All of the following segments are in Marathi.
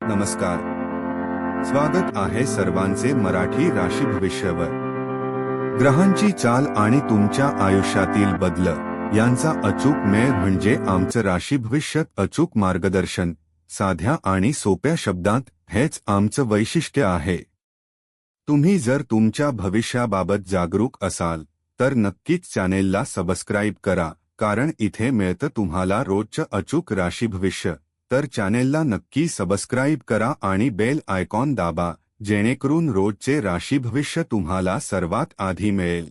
नमस्कार. स्वागत आहे सर्वांचे मराठी राशी भविष्यवर. ग्रहांची चाल आणि तुमच्या आयुष्यातील बदल यांचा अचूक मेळ म्हणजे आमचं राशी भविष्य. अचूक मार्गदर्शन, साध्या आणि सोप्या शब्दांत हेच आमचं वैशिष्ट्य आहे. तुम्ही जर तुमच्या भविष्याबाबत जागरूक असाल तर नक्कीच चॅनेलला सबस्क्राईब करा, कारण इथे मिळतं तुम्हाला रोजचं अचूक राशी भविष्य. तर चॅनेलला नक्की सबस्क्राईब करा आणि बेल आयकॉन दाबा, जेणेकरून रोजचे राशी भविष्य तुम्हाला सर्वात आधी मिळेल.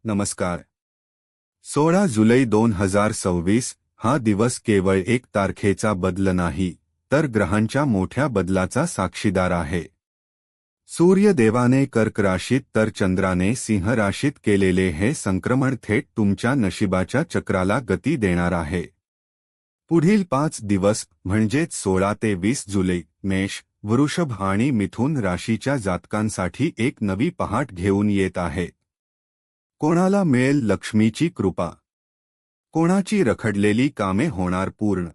नमस्कार. 16 जुलै 2026 हा दिवस केवळ एक तारखेचा बदल नाही, तर ग्रहांच्या मोठ्या बदलाचा साक्षीदार आहे. सूर्यदेवाने कर्क राशीत तर चंद्राने सिंह राशीत केलेले हे संक्रमण थेट तुमच्या नशिबाच्या चक्राला गती देणार आहे. पुढील 5 दिवस म्हणजेच 16 ते 20 जुलै मेष, वृषभ आणि मिथुन राशीच्या जातकांसाठी एक नवी पहाट घेऊन येत आहे. कोणाला मिळेल लक्ष्मीची कृपा, कोणाची रखडलेली कामे होणार पूर्ण,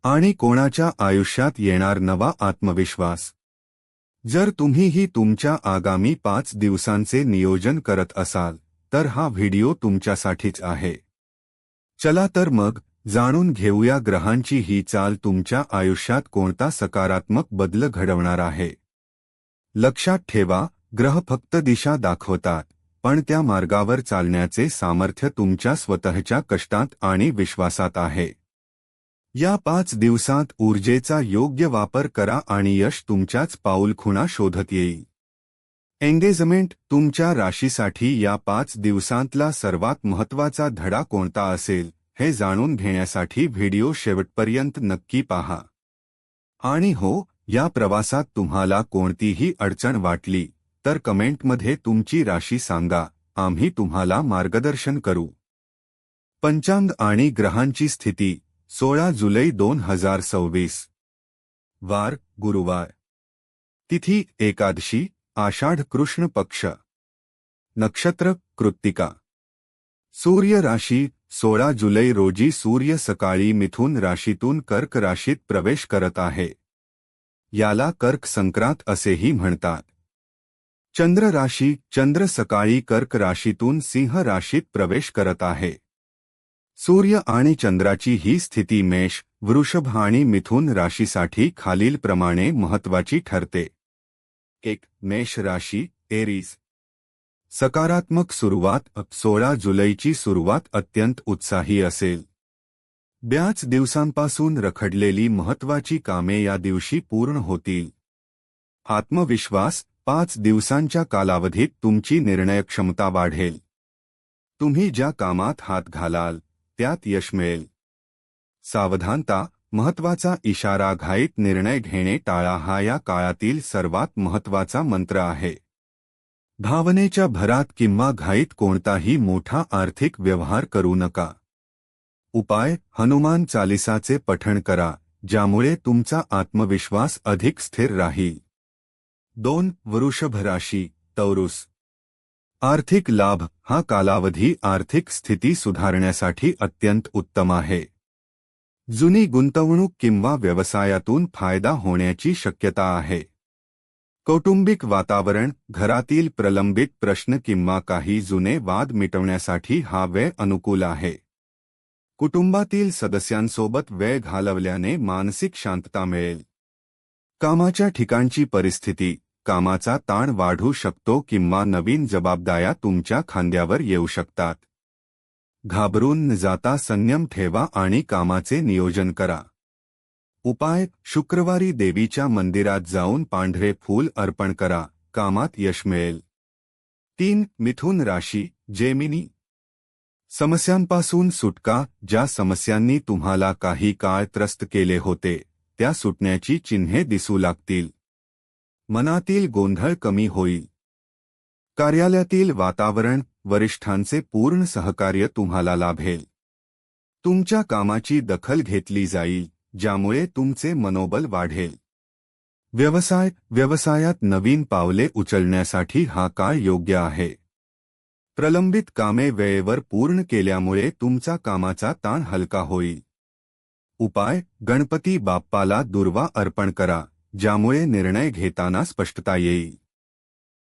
आणि कोणाच्या आयुष्यात येणार नवा आत्मविश्वास. जर तुम्हीही तुमच्या आगामी 5 दिवसांचे नियोजन करत असाल तर हा व्हिडिओ तुमच्यासाठीच आहे. चला तर मग जाणून घेऊया ग्रहांची ही चाल तुमच्या आयुष्यात कोणता सकारात्मक बदल घडवणार आहे. लक्षात ठेवा, ग्रह फक्त दिशा दाखवतात, पण त्या मार्गावर चालण्याचे सामर्थ्य तुमच्या स्वतःच्या कष्टात आणि विश्वासात आहे. या 5 दिवसांत ऊर्जेचा योग्य वापर करा आणि यश तुमच्याच पाऊलखुणा शोधत येईल. एंगेजमेंट, तुमच्या राशीसाठी या 5 दिवसांतला सर्वात महत्त्वाचा धडा कोणता असेल हे जाणून घेण्यासाठी व्हिडिओ शेवटपर्यंत नक्की पहा. आणि हो, या प्रवासात तुम्हाला कोणतीही अडचण वाटली तर कमेंटमध्ये तुमची राशी सांगा, आम्ही तुम्हाला मार्गदर्शन करू. पंचांग आणि ग्रहांची स्थिती. 16 जुलै 2026. वार गुरुवार. तिथी एकादशी, आषाढ कृष्ण पक्ष. नक्षत्र कृत्तिका. सूर्य राशी. 16 जुलै रोजी सूर्य सकाळी मिथुन राशीतून कर्क राशीत प्रवेश करत आहे. याला कर्क संक्रांत असेही म्हणतात. चंद्र राशी. चंद्र सकाळी कर्क राशीतून सिंह राशीत प्रवेश करत आहे. सूर्य आणि चंद्राची ही स्थिती मेष, वृषभ आणि मिथुन राशीसाठी खालीलप्रमाणे महत्त्वाची ठरते. 1. मेष राशी, एरीज. सकारात्मक सुरुवात. 16 जुलैची सुरुवात अत्यंत उत्साही असेल. बऱ्याच दिवसांपासून रखडलेली महत्त्वाची कामे या दिवशी पूर्ण होतील. आत्मविश्वास. 5 दिवसांच्या कालावधीत तुमची निर्णयक्षमता वाढेल. तुम्ही ज्या कामात हात घालाल त्यात यश मिळेल. सावधानता. महत्त्वाचा इशारा. घाईत निर्णय घेणे टाळा, हा या काळातील सर्वात महत्त्वाचा मंत्र आहे. भावनेच्या भरात किंवा घाईत कोणताही मोठा आर्थिक व्यवहार करू नका. उपाय. हनुमान चालिसाचे पठण करा, ज्यामुळे तुमचा आत्मविश्वास अधिक स्थिर राहील. 2. वृषभ राशी, तौरुस. आर्थिक लाभ. हा कालावधी आर्थिक स्थिती सुधारण्यासाठी अत्यंत उत्तम आहे. जुनी गुंतवणूक किंवा व्यवसायातून फायदा होण्याची शक्यता आहे. कौटुंबिक वातावरण. घरातील प्रलंबित प्रश्न किंवा काही जुने वाद मिटवण्यासाठी हा वेळ अनुकूल आहे. कुटुंबातील सदस्यांसोबत वेळ घालवल्याने मानसिक शांतता मिळेल. कामाच्या ठिकाणची परिस्थिती. कामाचा ताण वाढू शकतो किंवा नवीन जबाबदाऱ्या तुमच्या खांद्यावर येऊ शकतात. घाबरून न जाता संयम ठेवा आणि कामाचे नियोजन करा. उपाय. शुक्रवारी देवीच्या मंदिरात जाऊन पांढरे फूल अर्पण करा, कामात यश मिळेल. 3. मिथुन राशी, जेमिनी. समस्यांपासून सुटका. ज्या समस्यांनी तुम्हाला काही काळ त्रस्त केले होते त्या सुटण्याची चिन्हे दिसू लागतील. मनातील गोंधळ कमी होईल. कार्यालयातील वातावरण. वरिष्ठांचे पूर्ण सहकार्य तुम्हाला लाभेल. तुमच्या कामाची दखल घेतली जाईल, ज्यामुळे तुमचे मनोबल वाढेल. व्यवसाय. व्यवसायात नवीन पावले उचलण्यासाठी हा काळ योग्य आहे. प्रलंबित कामे वेळेवर पूर्ण केल्यामुळे तुमचा कामाचा ताण हलका होईल. उपाय: गणपती बाप्पाला दुर्वा अर्पण करा, ज्यामुळे निर्णय घेताना स्पष्टता येईल.